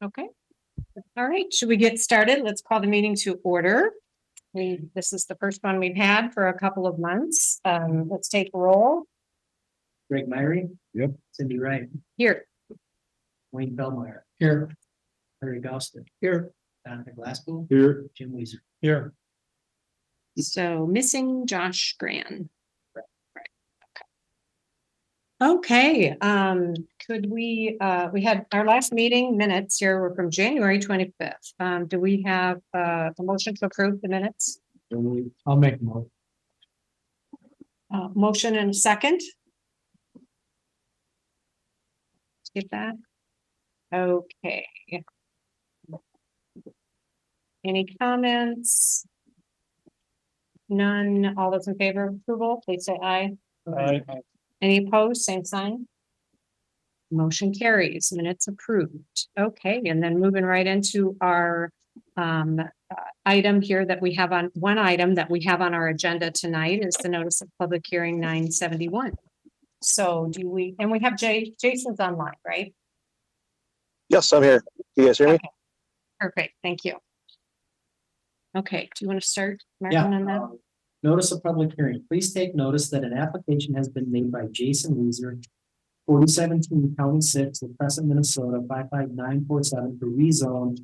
Okay. All right, should we get started? Let's call the meeting to order. This is the first one we've had for a couple of months. Let's take roll. Greg Myrie. Yep. Cindy Wright. Here. Wayne Bellmeyer. Here. Harry Gouston. Here. Donica Glasspool. Here. Jim Weezer. Here. So missing Josh Gran. Okay, could we had our last meeting minutes here were from January 25th. Do we have a motion to approve the minutes? I'll make more. Motion and a second? Get that? Okay. Any comments? None. All those in favor of approval, please say aye. Any opposed, same sign. Motion carries, minutes approved. Okay, and then moving right into our item here that we have on, one item that we have on our agenda tonight is the notice of public hearing 971. So do we, and we have Jason's online, right? Yes, I'm here. You guys hear me? Okay. Perfect, thank you. Okay, do you want to start, Yeah. Martin, on that? Notice of public hearing. Please take notice that an application has been made by Jason Weezer, 4017 County 6, Crescent, Minnesota, 55947 to rezone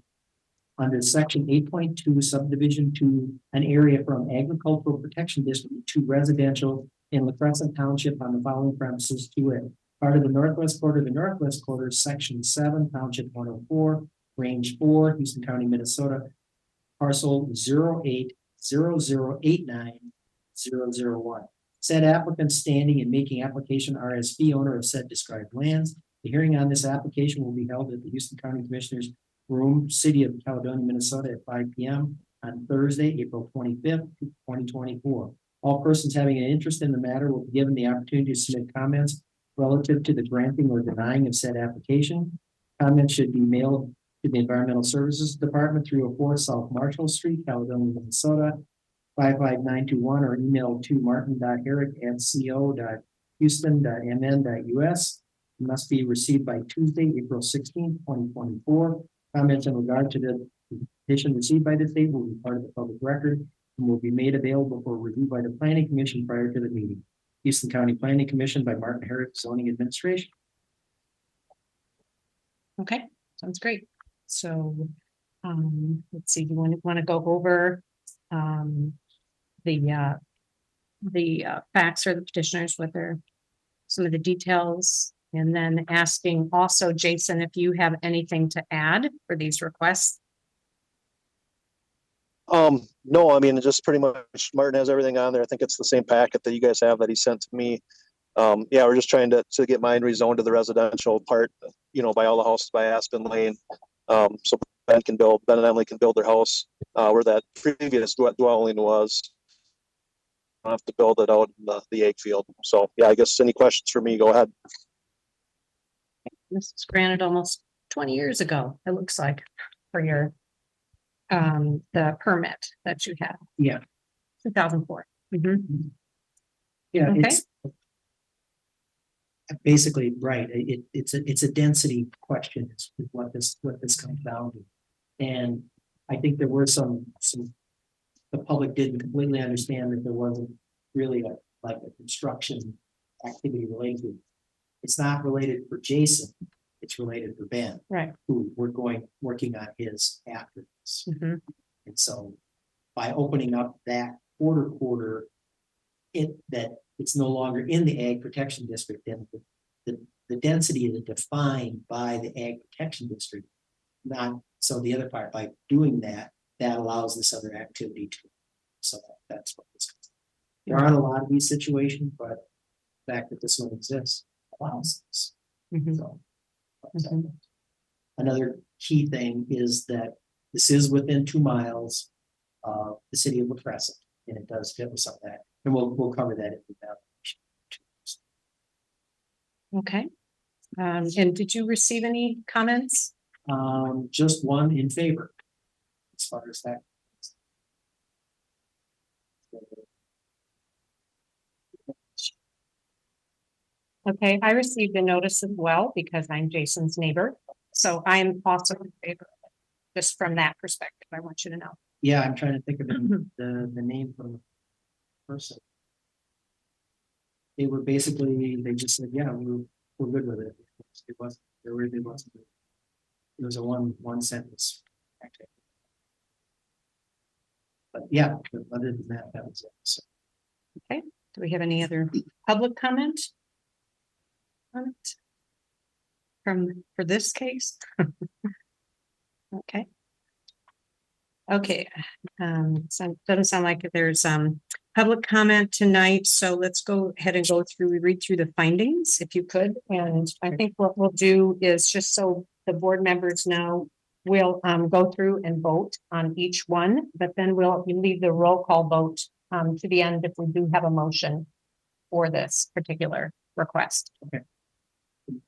under section 8.2 subdivision 2, an area from agricultural protection district to residential in La Crescent Township on the following premises to it. Part of the Northwest Quarter, the Northwest Quarter, section 7, Township 104, range 4, Houston County, Minnesota, parcel 0800890001. Said applicant standing and making application are as fee owner of said described lands. The hearing on this application will be held at the Houston County Commissioners Room, City of Caledonia, Minnesota at 5 p.m. on Thursday, April 25th, 2024. All persons having an interest in the matter will be given the opportunity to submit comments relative to the granting or denying of said application. Comments should be mailed to the Environmental Services Department, 304 South Marshall Street, Caledonia, Minnesota, 55921, or email to martin.herrick@co.houston.mn.us. Must be received by Tuesday, April 16th, 2024. Comments in regard to the petition received by the state will be part of the public record and will be made available for review by the Planning Commission prior to the meeting. Houston County Planning Commission by Martin Herrick, Zoning Administration. Okay, sounds great. So, let's see, you want to go over, the facts or the petitioners with their, some of the details, and then asking also, Jason, if you have anything to add for these requests. No, I mean, just pretty much Martin has everything on there. I think it's the same packet that you guys have that he sent to me. Yeah, we're just trying to get mine rezoned to the residential part, by all the houses by Aspen Lane. So Ben and Emily can build their house, where that previous dwelling was. I have to build it out in the egg field. So yeah, I guess any questions for me, go ahead. This was granted almost 20 years ago, it looks like, for your, the permit that you had. Yeah. 2004. Yeah, Okay. it's basically right. It's a density question is what this comes down to. And I think there were some the public didn't completely understand that there wasn't really a construction activity related. It's not related for Jason, it's related for Ben. Right. Who we're working on his after this. Mhm. And so by opening up that quarter, that it's no longer in the ag protection district, then the density is defined by the ag protection district. Not so the other part, by doing that allows this other activity to. So that's what this is. There aren't a lot of these situations, but the fact that this one exists allows this. Mhm. So, Mhm. Another key thing is that this is within 2 miles of the city of La Crescent, and it does fit with some of that. And we'll cover that in the evaluation. Okay. And did you receive any comments? Just one in favor. As far as that. Okay, I received a notice as well because I'm Jason's neighbor. So I am also in favor of it, just from that perspective. I want you to know. Yeah, I'm trying to think of the name from the person. They were basically, they just said, yeah, we're good with it. It wasn't, there really wasn't. It was a one sentence. Actually. But yeah, but other than that, that was it. So, Do we have any other public comment? on it? For this case? Okay. Okay, so doesn't sound like there's public comment tonight, so let's go ahead and read through the findings, if you could. And I think what we'll do is, just so the board members know, we'll go through and vote on each one, but then we'll leave the roll call vote to the end if we do have a motion for this particular request.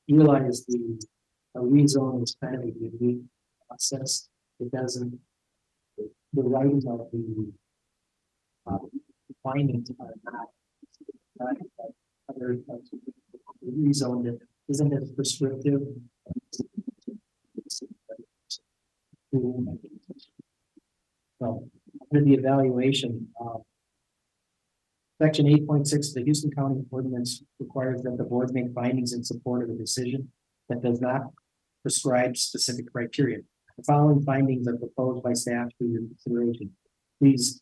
realize the rezone is kind of a unique process. It doesn't, the writing of the findings are not other rezone that isn't as prescriptive. Well, under the evaluation, Section 8.6 of the Houston County Ordinance requires that the board make findings in support of a decision that does not prescribe specific criteria. The following findings are proposed by staff for your consideration. Please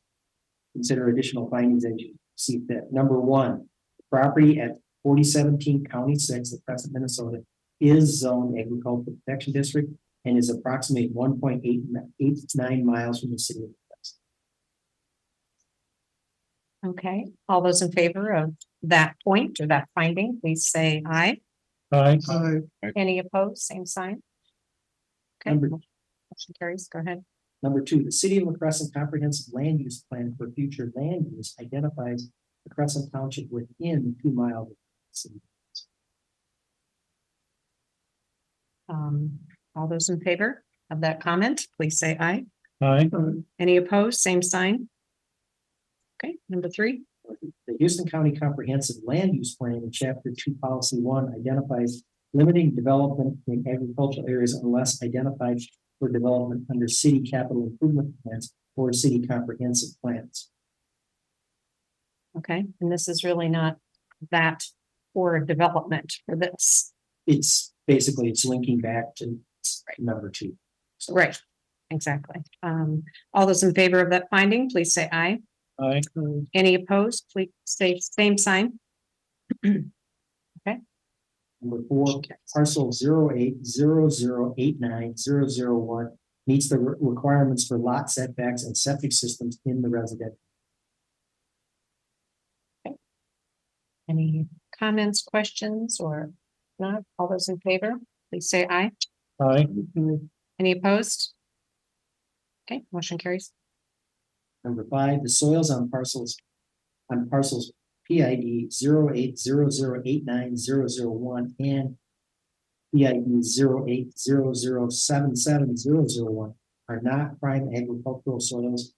consider additional findings as you see fit. Number one, property at 4017 County 6 of Crescent, Minnesota is zoned agricultural protection district and is approximately 1.889 miles from the city of Crescent. Okay, all those in favor of that point or that finding, please say aye. Aye. Any opposed, same sign. Okay, Number- motion carries, go ahead. Number two, the city of La Crescent comprehensive land use plan for future land use identifies the Crescent Township within 2 miles of the city. All those in favor of that comment, please say aye. Aye. Any opposed, same sign. Okay, number three. The Houston County Comprehensive Land Use Plan in Chapter 2, Policy 1 identifies limiting development in agricultural areas unless identified for development under city capital improvement plans or city comprehensive plans. Okay, and this is really not that for development for this. It's basically, it's linking back to number 2. So, Right, exactly. All those in favor of that finding, please say aye. Aye. Any opposed, please say same sign. Number 4, parcel 0800890001 meets the requirements for lot setbacks and septic systems in the residential. Any comments, questions, or not? All those in favor, please say aye. Aye. Any opposed? Okay, motion carries. Number 5, the soils on parcels PID 0800890001 and PID 0800770001 are not prime agricultural soils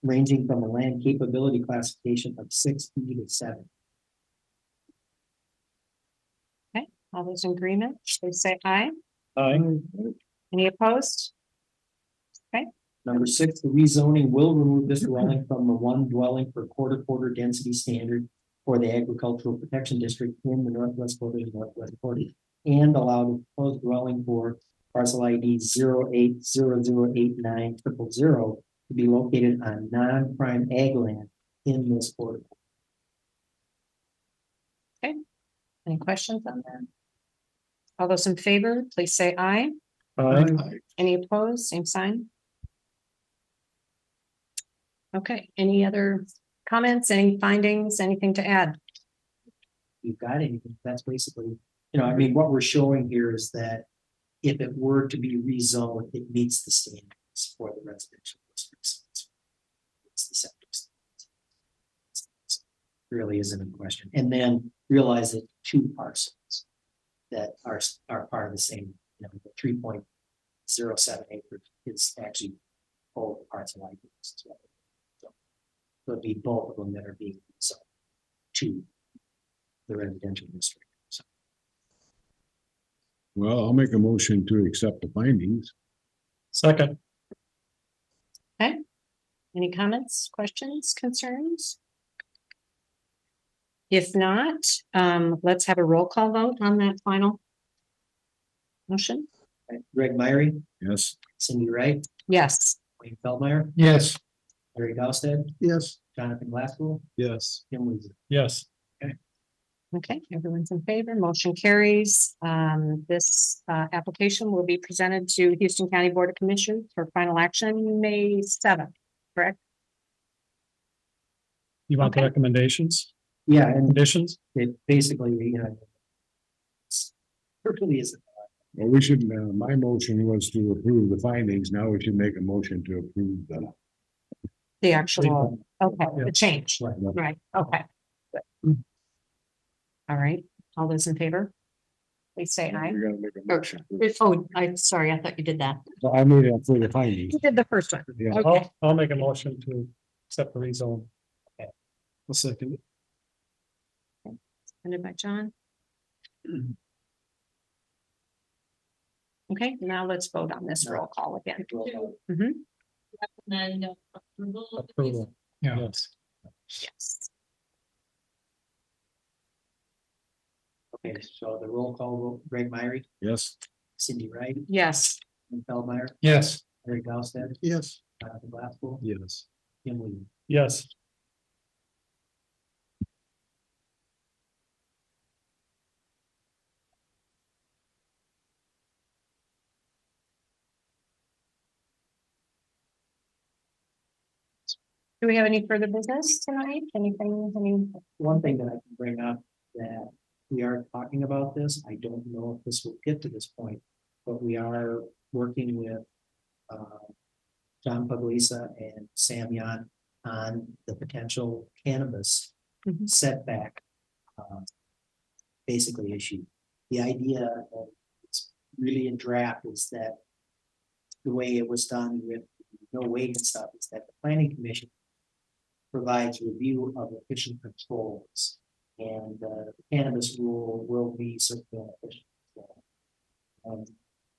ranging from a land capability classification of 6E to 7. All those in agreement, please say aye. Aye. Any opposed? Number 6, the rezoning will remove this dwelling from the one dwelling per quarter density standard for the agricultural protection district in the northwest quarter of northwest quarter and allow the proposed dwelling for parcel ID 0800890000 to be located on non-prime ag land in this quarter. Any questions on that? All those in favor, please say aye. Aye. Any opposed, same sign. Okay, any other comments, any findings, anything to add? You've got anything, that's basically, I mean, what we're showing here is that if it were to be rezoned, it meets the standards for the residential districts. It's the septic standards. Really isn't a question. And then realize that 2 parcels that are part of the same, the 3.07 acres is actually both parts of like this as well. So it'd be both of them that are being sold to the residential district. So Well, I'll make a motion to accept the findings. Second. Any comments, questions, concerns? If not, let's have a roll call vote on that final motion. Greg Myrie, Yes. Cindy Wright, Yes. Wayne Feldmeyer, Yes. Larry Gossett, Yes. Jonathan Glasspool, Yes. Tim Weezer. Yes. Okay, everyone's in favor, motion carries. This application will be presented to Houston County Board of Commissioners for final action May 7th, correct? You want the Okay. recommendations, Yeah, and conditions? it basically, you know. It really isn't. Well, we should, my motion was to approve the findings. Now we should make a motion to approve The actual, okay, the change, Right. right, okay. All right, all those in favor? Please say aye. You're gonna make a motion. Oh, I'm sorry, I thought you did that. So I made it for the findings. You did the first one. Yeah. Okay. I'll make a motion to accept the rezone. Okay. I'll second it. Ended by John. Okay, now let's vote on this roll call again. Mhm. Recommend approval. of the Approval. Yes. Yes. Okay, so the roll call, vote, Greg Myrie, Yes. Cindy Wright, Yes, Wayne Feldmeyer, Yes. Larry Gossett, Yes. Jonathan Glasspool, Yes. Tim Weezer. Yes. do we have any further business tonight? Anything, One thing that I can bring up that we are talking about this, I don't know if this will get to this point, but we are working with John Puglisa and Sam Yan on the potential cannabis Mhm. setback basically issue. The idea of it's really in draft is that the way it was done with no weight and stuff is that the planning commission provides review of efficient controls. And the cannabis rule will be certainly an efficient control.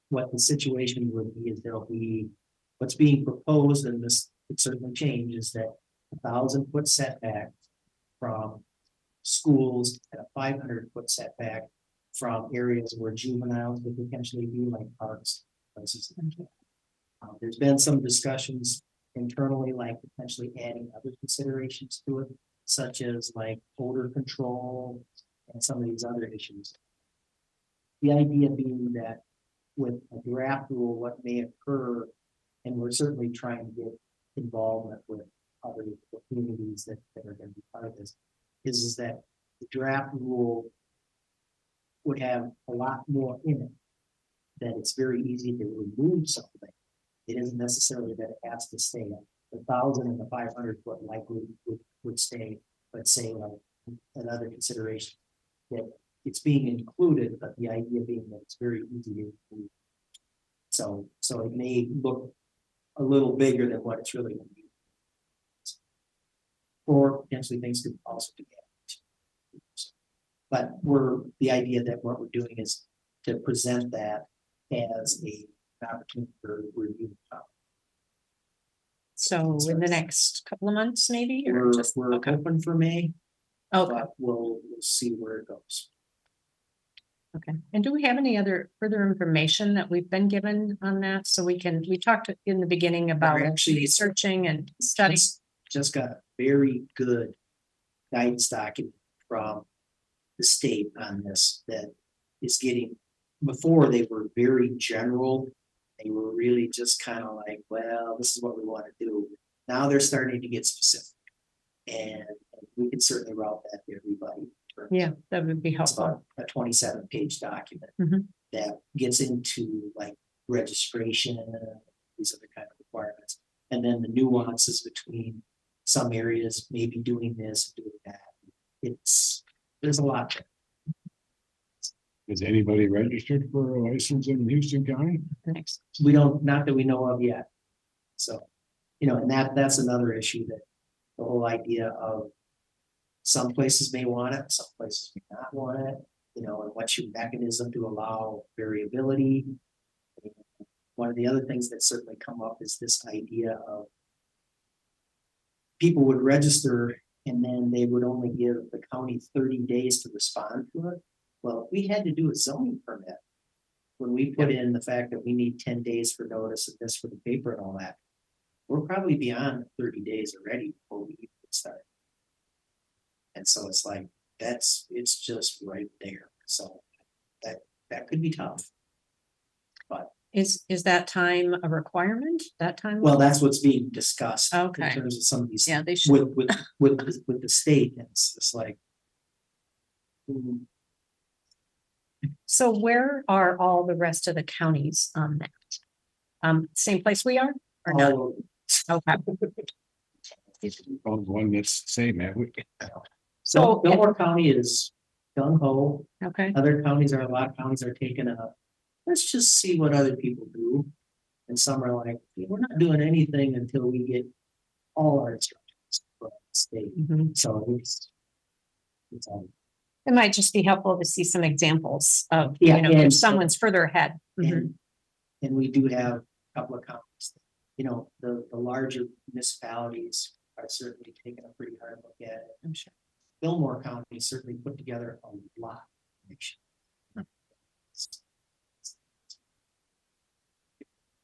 What the situation would be is there'll be, what's being proposed, and this could certainly change, is that 1,000-foot setback from schools and a 500-foot setback from areas where juveniles would potentially be, like parks, places. There's been some discussions internally, like potentially adding other considerations to it, such as like odor control and some of these other issues. The idea being that with a draft rule, what may occur, and we're certainly trying to get involvement with other communities that are going to be part of this, is that the draft rule would have a lot more in it, that it's very easy to remove something. It isn't necessarily that it has to stay. The 1,000 and the 500-foot likely would stay, but say like another consideration that it's being included, but the idea being that it's very easy to include. So it may look a little bigger than what it's really going to be. Or potentially things could also be added. But the idea that what we're doing is to present that as an opportunity for review. so in the next couple of months, maybe, or We're, just, we're okay, open for May, okay, but we'll see where it goes. okay. And do we have any other further information that we've been given on that? So we talked in the beginning about actually- researching and studying. Just got a very good guidance document from the state on this that is getting, before they were very general. They were really just kind of like, well, this is what we want to do. Now they're starting to get specific. And we can certainly route that to everybody. Yeah, that would be It's helpful. about a 27-page document Mhm. that gets into like registration, these other kind of requirements. And then the nuances between some areas, maybe doing this, and doing that. There's a lot there. Is anybody registered for a license in Houston County? Next, We don't, not that we know of yet. So, and that's another issue, that the whole idea of some places may want it, some places may not want it. You know, and what's your mechanism to allow variability? One of the other things that certainly come up is this idea of people would register and then they would only give the county 30 days to respond to it. Well, we had to do a zoning permit. When we put in the fact that we need 10 days for notice of this for the paper and all that, we're probably beyond 30 days already before we even start. And so it's like, it's just right there. So that could be tough. Is that time a requirement, that time? Well, that's what's being discussed. Okay. In terms of some of these, Yeah, they should. with the state, it's like. So where are all the rest of the counties on that? Same place we are or not? all Okay. It's one that's the same, that we. So, Fillmore County is gung ho. okay, Other counties are, a lot of counties are taking let's just see what other people do. And some are like, we're not doing anything until we get all our instructions from the state. mhm. So it's. It might just be helpful to see some examples of, Yeah, you know, and- if someone's further ahead. Mhm. And we do have a couple of counties, you know, the larger municipalities are certainly taking a pretty hard look at it. I'm sure. Fillmore County certainly put together a lot. of action.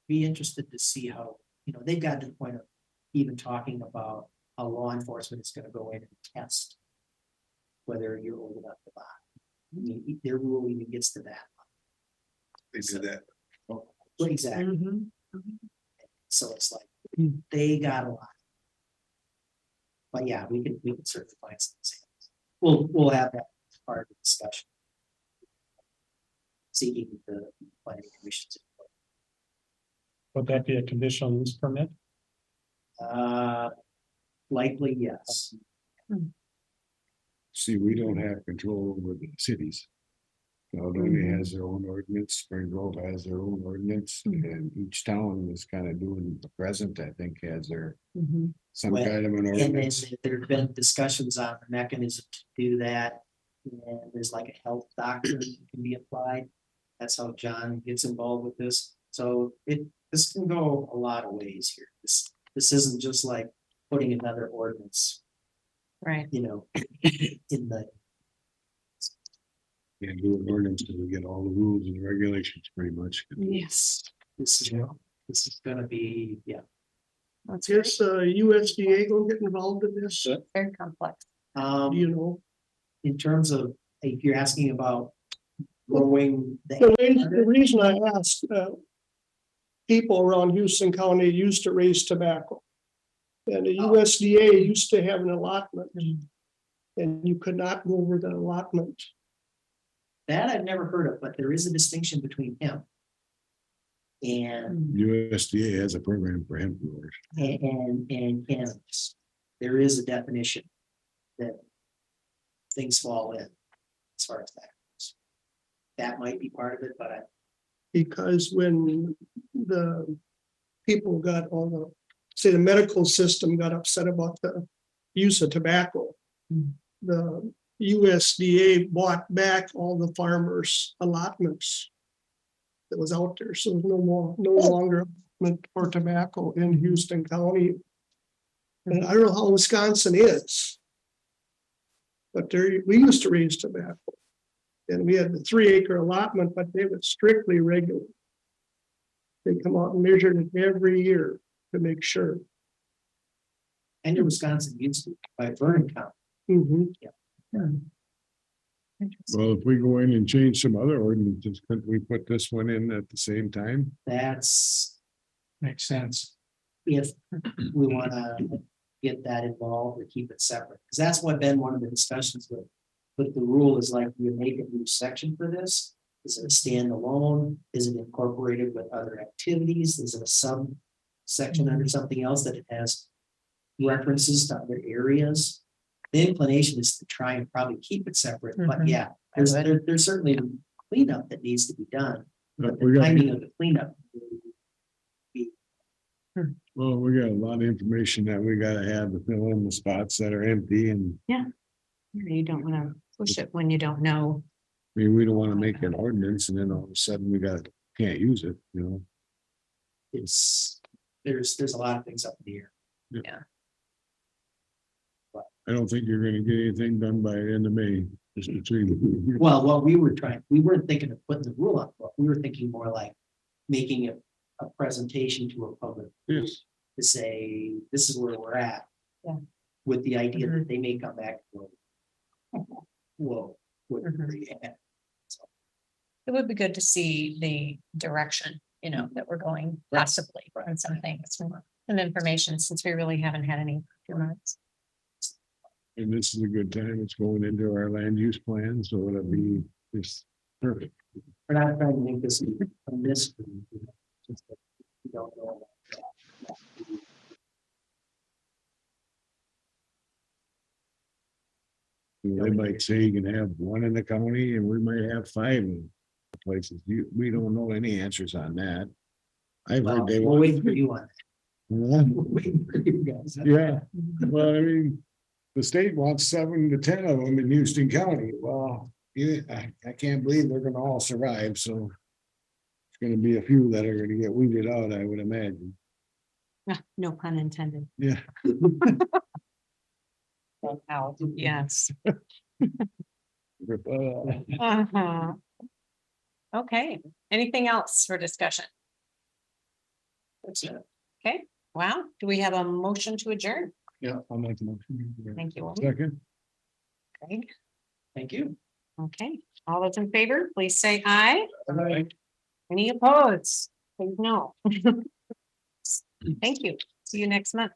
Be interested to see how, you know, they've got to the point of even talking about how law enforcement is gonna go in and test whether you're old enough to buy. I mean, their rule even gets to that. They did that. Well, exactly. Mhm. So it's like, they got a lot. But yeah, we can certainly find some examples. We'll have that as part of the discussion. Seeking the planning commission's input. Would that be a conditional use permit? Likely, yes. See, we don't have control over the cities. Caledonia has their own ordinance, Spring Grove has their own ordinance, and each town is kind of doing the present, I think, has their Mhm. some Well, kind of an And then ordinance. there've been discussions on the mechanism to do that. And there's like a health doctrine that can be applied. That's how John gets involved with this. So this can go a lot of ways here. This isn't just like putting another ordinance, Right. you know, in the, Can't do an ordinance till we get all the rules and regulations pretty much. Yes. this is gonna be, yeah. That's very, Is USDA gonna get involved in this? very complex. Do you know? In terms of, if you're asking about lowering The reason I asked, people around Houston County used to raise tobacco. And the USDA used to have an allotment. And you could not go over the allotment. that I've never heard of, but there is a distinction between hemp. And USDA has a program for hemp growers. and cannabis. There is a definition that things fall in as far as that goes. That might be part of it, but Because when the people got all the, say the medical system got upset about the use of tobacco. The USDA bought back all the farmers' allotments that was out there, so there's no longer allotment for tobacco in Houston County. And I don't know how Wisconsin is. But there, we used to raise tobacco. And we had the 3-acre allotment, but they were strictly regular. They come out and measured it every year to make sure. and Wisconsin used to by Vernon County. Mhm. Interesting. Well, if we go in and change some other ordinances, couldn't we put this one in at the same time? That's Makes sense. if we wanna get that involved or keep it separate, because that's what been one of the discussions with. But the rule is like, you make a new section for this. Is it a standalone? Is it incorporated with other activities? Is it a section under something else that it has references to other areas? The inclination is to try and probably keep it separate, but Mhm. yeah, I would. there's certainly cleanup that needs to be done. But We the got, timing of the cleanup. well, we got a lot of information that we gotta have to fill in the spots that are empty and You don't want to push it when you don't know mean, we don't wanna make an ordinance and then all of a sudden can't use it, you know? It's, there's a lot of things up in the air. I don't think you're gonna get anything done by the end of May, just between. Well, what we weren't thinking of putting the rule up, but we were thinking more like making it a presentation to a public. Yes. To say, this is where we're at. Yeah. With the idea that they may come back. and go, whoa, what are Mhm. we at? It would be good to see the direction, you know, that we're going possibly on some things, some information, since we really haven't had any for 2 months. And this is a good time, it's going into our land use plan, so it'll be just perfect. We're not trying to make this a mystery. You know, just that we don't know about that. They might say you can have one in the county and we might have 5 in places. We don't know any answers on that. I've Well, heard they we'll want. wait for you on that. We're waiting for you guys. Yeah, well, I mean, the state wants 7 to 10 of them in Houston County. Well, I can't believe they're gonna all survive, so. It's gonna be a few that are gonna get weeded out, I would imagine. No pun intended. Yeah. Out, yes. Uh, Uh-huh. Okay, anything else for discussion? Okay, wow, do we have a motion to adjourn? Yeah, I'll make the motion. Thank you. Second. Craig. Thank you. Okay, all those in favor, please say aye. Any opposed? Please no. Thank you. See you next month.